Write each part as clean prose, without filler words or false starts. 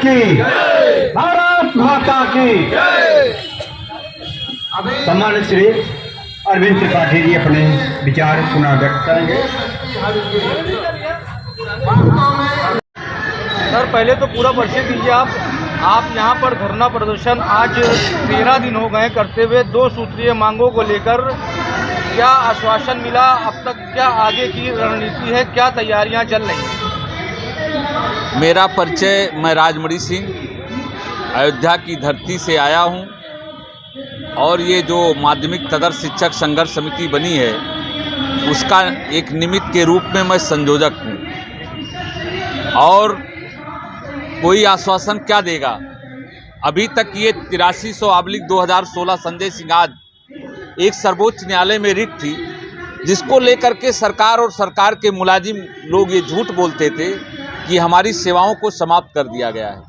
की, भारत माता की। सम्मानित श्री अरविंद त्रिपाठी जी अपने विचार पुनः व्यक्त करेंगे। सर, पहले तो पूरा परिचय दीजिए आप यहाँ पर धरना प्रदर्शन आज 13 दिन हो गए करते हुए 2 सूत्रीय मांगों को लेकर क्या आश्वासन मिला अब तक, क्या आगे की रणनीति है, क्या तैयारियां चल रही हैं? मेरा परिचय, मैं राजमणि सिंह अयोध्या की धरती से आया हूँ और ये जो माध्यमिक तदर्थ शिक्षक संघर्ष समिति बनी है उसका एक निमित्त के रूप में मैं संयोजक हूँ। और कोई आश्वासन क्या देगा, अभी तक ये 8300/2016 संजय सिंह आज एक सर्वोच्च न्यायालय में रिट थी जिसको लेकर के सरकार और सरकार के मुलाजिम लोग ये झूठ बोलते थे कि हमारी सेवाओं को समाप्त कर दिया गया है।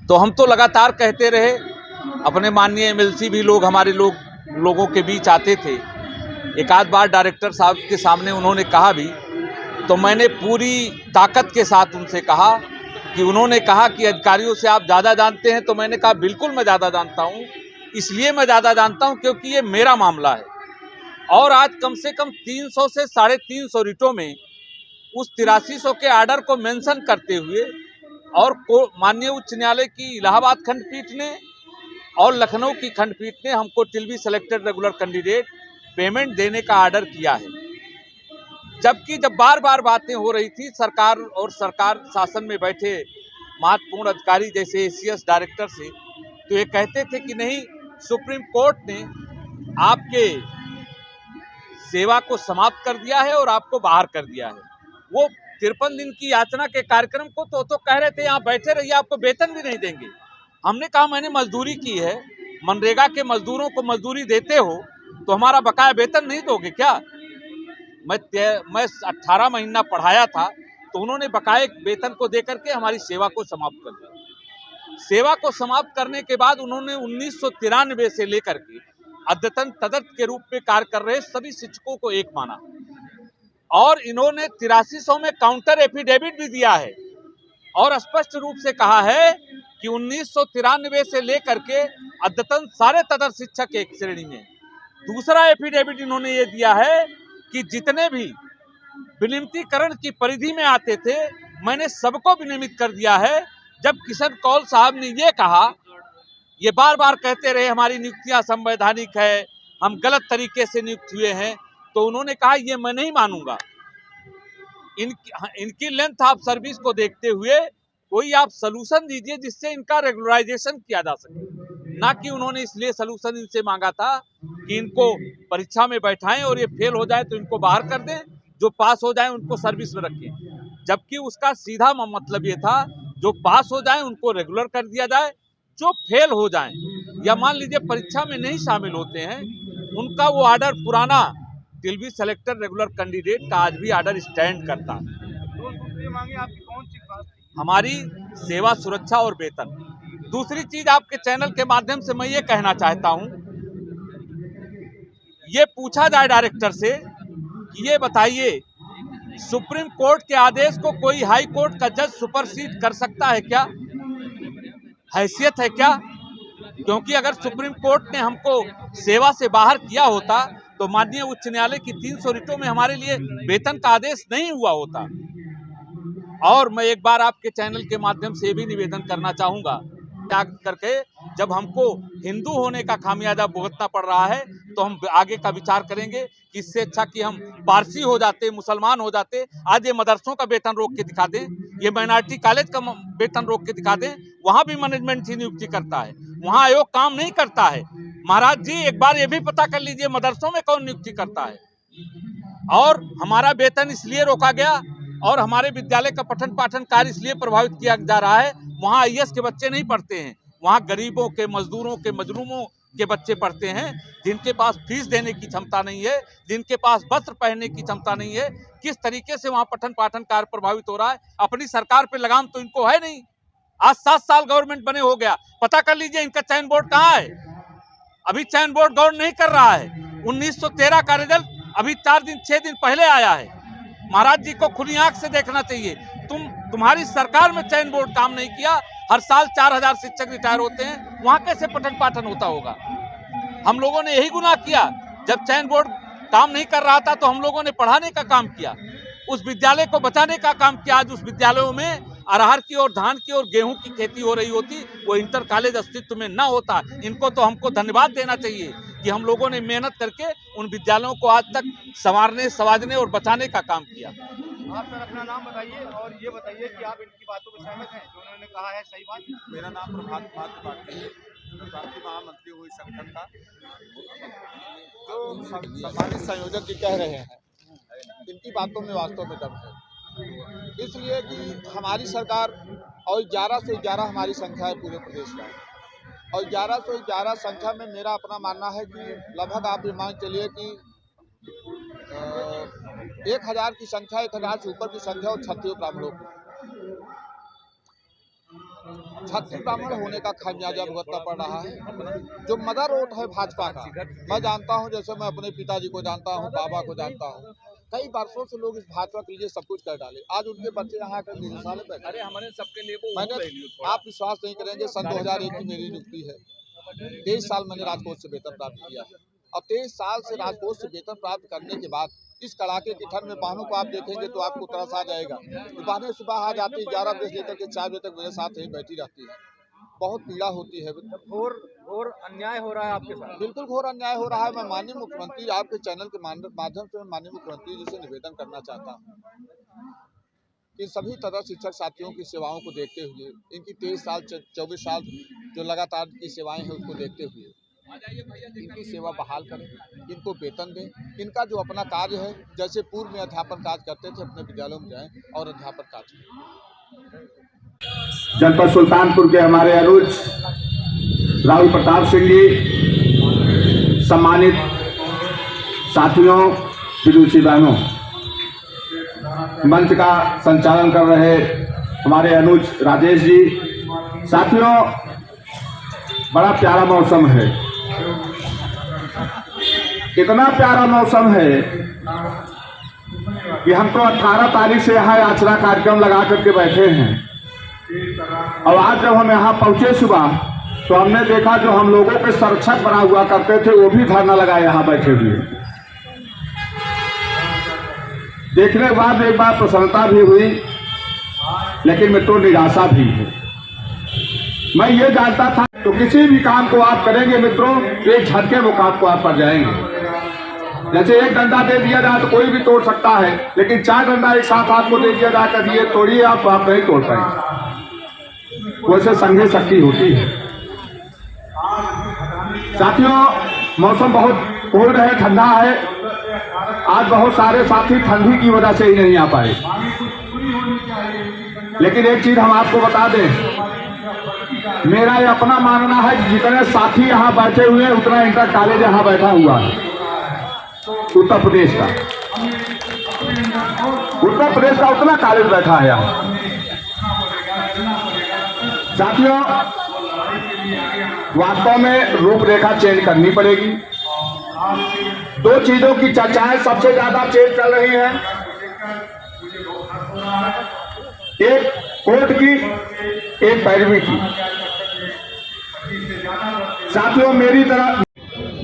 तो हम तो लगातार कहते रहे, अपने माननीय एमएलसी भी लोग हमारे लोगों के बीच आते थे, एक आध बार डायरेक्टर साहब के सामने उन्होंने कहा भी, तो मैंने पूरी ताकत के साथ उनसे कहा कि उन्होंने कहा कि अधिकारियों से आप ज़्यादा जानते हैं, तो मैंने कहा बिल्कुल मैं ज़्यादा जानता हूँ, इसलिए मैं ज़्यादा जानता हूँ क्योंकि ये मेरा मामला है। और आज कम से कम 300 से 350 रिटों में उस 8300 के आर्डर को मेंशन करते हुए और माननीय उच्च न्यायालय की इलाहाबाद खंडपीठ ने और लखनऊ की खंडपीठ ने हमको till selected regular candidate payment देने का आर्डर किया है। जबकि जब बार बार बातें हो रही थी, सरकार और सरकार शासन में बैठे महत्वपूर्ण अधिकारी जैसे एसीएस डायरेक्टर से, तो ये कहते थे कि नहीं, सुप्रीम कोर्ट ने आपके सेवा को समाप्त कर दिया है और आपको बाहर कर दिया है। वो 53 दिन की याचना के कार्यक्रम को तो कह रहे थे यहाँ बैठे रहिए, आपको वेतन भी नहीं देंगे। हमने कहा मैंने मजदूरी की है, मनरेगा के मजदूरों को मजदूरी देते हो तो हमारा बकाया वेतन नहीं दोगे क्या? मैं 18 महीना पढ़ाया था तो उन्होंने बकाये वेतन को देकर के हमारी सेवा को समाप्त कर दिया। सेवा को समाप्त करने के बाद उन्होंने 1993 से लेकर के अद्यतन तदर्थ के रूप में कार्य कर रहे सभी शिक्षकों को एक माना और इन्होंने 8300 में काउंटर एफिडेविट भी दिया है और स्पष्ट रूप से कहा है कि 1993 से लेकर के अद्यतन सारे तदर्थ शिक्षक एक श्रेणी में। दूसरा एफिडेविट इन्होंने ये दिया है कि जितने भी विनियमितीकरण की परिधि में आते थे मैंने सबको विनियमित कर दिया है। जब किशन कौल साहब ने ये कहा, ये बार बार कहते रहे हमारी नियुक्तियां संवैधानिक है, हम गलत तरीके से नियुक्त हुए हैं, तो उन्होंने कहा ये मैं नहीं मानूंगा। इनकी लेंथ ऑफ सर्विस को देखते हुए कोई आप सलूशन दीजिए जिससे इनका रेगुलराइजेशन किया जा सके। ना कि उन्होंने इसलिए सलूशन इनसे मांगा था कि इनको परीक्षा में बैठाएं और ये फेल हो जाए तो इनको बाहर कर दें, जो पास हो जाए उनको सर्विस में रखें। जबकि उसका सीधा मतलब ये था जो पास हो जाए उनको रेगुलर कर दिया जाए, जो फेल हो जाए या मान लीजिए परीक्षा में नहीं शामिल होते हैं उनका वो आर्डर पुराना टिल सेलेक्टेड रेगुलर कैंडिडेट का आज भी आर्डर स्टैंड करता है। हमारी सेवा, सुरक्षा और वेतन। दूसरी चीज आपके चैनल के माध्यम से मैं ये कहना चाहता हूं, ये पूछा जाए डायरेक्टर से कि ये बताइए सुप्रीम कोर्ट के आदेश को कोई हाई कोर्ट का जज सुपरसीड कर सकता है क्या? हैसियत है क्या? क्योंकि अगर सुप्रीम कोर्ट ने हमको सेवा से बाहर किया होता तो माननीय उच्च न्यायालय की 300 रिटों में हमारे लिए वेतन का आदेश नहीं हुआ होता। और मैं एक बार आपके चैनल के माध्यम से भी निवेदन करना चाहूंगा, करके जब हमको हिंदू होने का खामियाजा भुगतना पड़ रहा है तो हम आगे का विचार करेंगे कि इससे अच्छा कि हम पारसी हो जाते, मुसलमान हो जाते। आज ये मदरसों का वेतन रोक के दिखा दें, ये माइनॉरिटी कॉलेज का वेतन रोक के दिखा दें, वहां भी मैनेजमेंट ही नियुक्ति करता है, वहां आयोग काम नहीं करता है। महाराज जी एक बार ये भी पता कर लीजिए मदरसों में कौन नियुक्ति करता है। और हमारा वेतन इसलिए रोका गया और हमारे विद्यालय का पठन पाठन कार्य इसलिए प्रभावित किया जा रहा है, वहाँ आईएएस के बच्चे नहीं पढ़ते हैं, वहाँ गरीबों के, मजदूरों के, मजलूमों के बच्चे पढ़ते हैं जिनके पास फीस देने की क्षमता नहीं है, जिनके पास वस्त्र पहनने की क्षमता नहीं है। किस तरीके से वहाँ पठन पाठन कार्य प्रभावित हो रहा है, अपनी सरकार पे लगाम तो इनको है नहीं। आज 7 साल गवर्नमेंट बने हो गया, पता कर लीजिए इनका चयन बोर्ड कहाँ है। अभी चयन बोर्ड गौर नहीं कर रहा है। 1913 का रिजल्ट अभी 6 दिन पहले आया है। महाराज जी को खुली आंख से देखना चाहिए। तुम्हारी सरकार में चयन बोर्ड काम नहीं किया, हर साल 4000 शिक्षक रिटायर होते हैं, वहां कैसे पठन पाठन होता होगा? हम लोगों ने यही गुनाह किया, जब चयन बोर्ड काम नहीं कर रहा था तो हम लोगों ने पढ़ाने का काम किया, उस विद्यालय को बचाने का काम किया। आज उस विद्यालयों में अरहर की और धान की और गेहूं की खेती हो रही होती, वो इंटर कॉलेज अस्तित्व में न होता। इनको तो हमको धन्यवाद देना चाहिए कि हम लोगों ने मेहनत करके उन विद्यालयों को आज तक संवारने और बचाने का काम किया। आप सर अपना नाम बताइए और ये बताइए कि आप इनकी बातों पर सहमत हैं जो उन्होंने कहा है, सही बात? मेरा नाम प्रभात पाटिल है, शांति महामंत्री हुई संगठन का। जो सम्मानित संयोजक जी कह रहे हैं, इनकी बातों में वास्तव में दम है, इसलिए कि हमारी सरकार और 11 से 11 हमारी संख्या है पूरे प्रदेश का, और 11 से 11 संख्या में मेरा अपना मानना है कि लगभग आप ये मान चलिए कि 1000 की संख्या, 1000 से ऊपर की संख्या और क्षत्रिय ब्राह्मणों की। क्षत्रिय ब्राह्मण होने का खामियाजा भुगतना पड़ रहा है। जो मदर वोट है भाजपा का, मैं जानता हूं, जैसे मैं अपने पिताजी को जानता हूं, बाबा को जानता हूं, कई वर्षों से लोग इस भाजपा के लिए सब कुछ कर डाले। आज उनके बच्चे यहाँ आकर निशान में बैठे। हमारे सबके लिए मैंने, आप विश्वास नहीं करेंगे, सन 2001 की मेरी नियुक्ति है, 23 साल मैंने राजकोष से वेतन प्राप्त किया है। अब 23 साल से राजकोष से वेतन प्राप्त करने के बाद इस कड़ाके की ठंड में बहनों को आप देखेंगे तो आपको तरस आ जाएगा। बहनें सुबह आ जाती है 11 बजे लेकर के 4 बजे तक मेरे साथ यहीं बैठी रहती है, बहुत पीड़ा होती है। घोर अन्याय हो रहा है आपके साथ। बिल्कुल घोर अन्याय हो रहा है। मैं माननीय मुख्यमंत्री, आपके चैनल के माध्यम से मैं माननीय मुख्यमंत्री जी से निवेदन करना चाहता हूँ कि सभी तदर्थ शिक्षक साथियों की सेवाओं को देखते हुए, इनकी 23 साल 24 साल जो लगातार की सेवाएं हैं उसको देखते हुए इनकी सेवा बहाल करें, इनको वेतन दें। इनका जो अपना कार्य है, जैसे पूर्व में अध्यापन कार्य करते थे, अपने विद्यालयों में जाएं और अध्यापन कार्य करें। जनपद सुल्तानपुर के हमारे अनुज राहुल प्रताप सिंह जी, सम्मानित साथियों, विदुषी बहनों, मंच का संचालन कर रहे हमारे अनुज राजेश जी, साथियों, बड़ा प्यारा मौसम है, इतना प्यारा मौसम है कि हम तो 18 तारीख से यहाँ आचरा कार्यक्रम लगा करके बैठे हैं, और आज जब हम यहाँ पहुँचे सुबह तो हमने देखा जो हम लोगों के संरक्षक बना हुआ करते थे वो भी धरना लगाए यहाँ बैठे हुए। देखने के बाद एक बार प्रसन्नता भी हुई, लेकिन मित्रों निराशा भी है। मैं ये जानता था तो किसी भी काम को आप करेंगे मित्रों, एक झटके वो काम को आप पर जाएंगे। जैसे एक डंडा दे दिया जाए तो कोई भी तोड़ सकता है, लेकिन 4 डंडा एक साथ आपको दे दिया जाकर ये तोड़िए आप, तो आप नहीं तोड़ पाएंगे। वैसे संघे शक्ति होती है। साथियों, मौसम बहुत कोल्ड है, ठंडा है। आज बहुत सारे साथी ठंडी की वजह से ही नहीं आ पाए, लेकिन एक चीज हम आपको बता दें, मेरा ये अपना मानना है कि जितने साथी यहाँ बैठे हुए हैं उतना इंटर कॉलेज यहाँ बैठा हुआ है उत्तर प्रदेश का उतना कॉलेज बैठा है यहाँ। साथियों, वास्तव में रूपरेखा चेंज करनी पड़ेगी। 2 चीजों की चर्चाएं सबसे ज्यादा चेंज चल रही हैं, एक कोर्ट की, एक पैरवी की। साथियों, मेरी तरह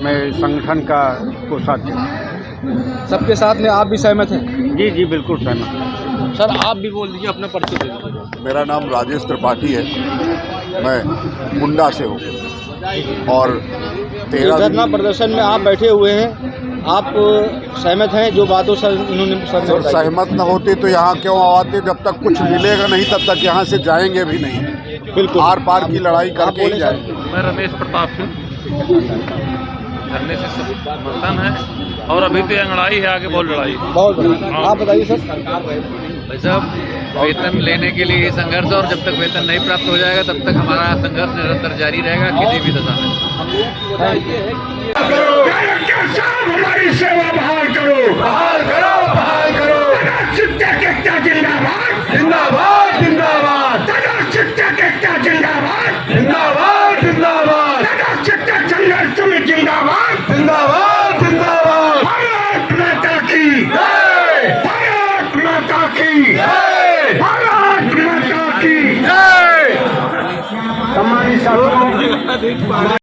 मैं संगठन का कोषाध्यक्ष। सबके साथ में आप भी सहमत हैं? जी जी बिल्कुल सहमत। सर आप भी बोल दीजिए, अपने परिचय दे दीजिए। मेरा नाम राजेश त्रिपाठी है, मैं मुंडा से हूँ और 13 धरना प्रदर्शन में आप बैठे हुए हैं, आप सहमत हैं जो बातों से इन्होंने सहमत न होते तो यहाँ क्यों आते? जब तक कुछ मिलेगा नहीं तब तक यहाँ से जाएंगे भी नहीं। बिल्कुल आर पार की लड़ाई करके ही जाएंगे। मैं रमेश प्रताप सिंह, धरने से समर्थन है और अभी तो लड़ाई है, आगे बहुत लड़ाई। बहुत बढ़िया। आप बताइए सर। भाई साहब, वेतन लेने के लिए संघर्ष, और जब तक वेतन नहीं प्राप्त हो जाएगा तब तक हमारा संघर्ष निरंतर जारी रहेगा किसी भी दशा में। हमारी सेवा बहाल करो, बहाल करो, बहाल करो। शिक्षक एकता जिंदाबाद, जिंदाबाद, जिंदाबाद। शिक्षक एकता जिंदाबाद, जिंदाबाद, जिंदाबाद। शिक्षक संघर्ष समिति जिंदाबाद, जिंदाबाद, जिंदाबाद। भारत माता की जय, भारत हमारी साथियों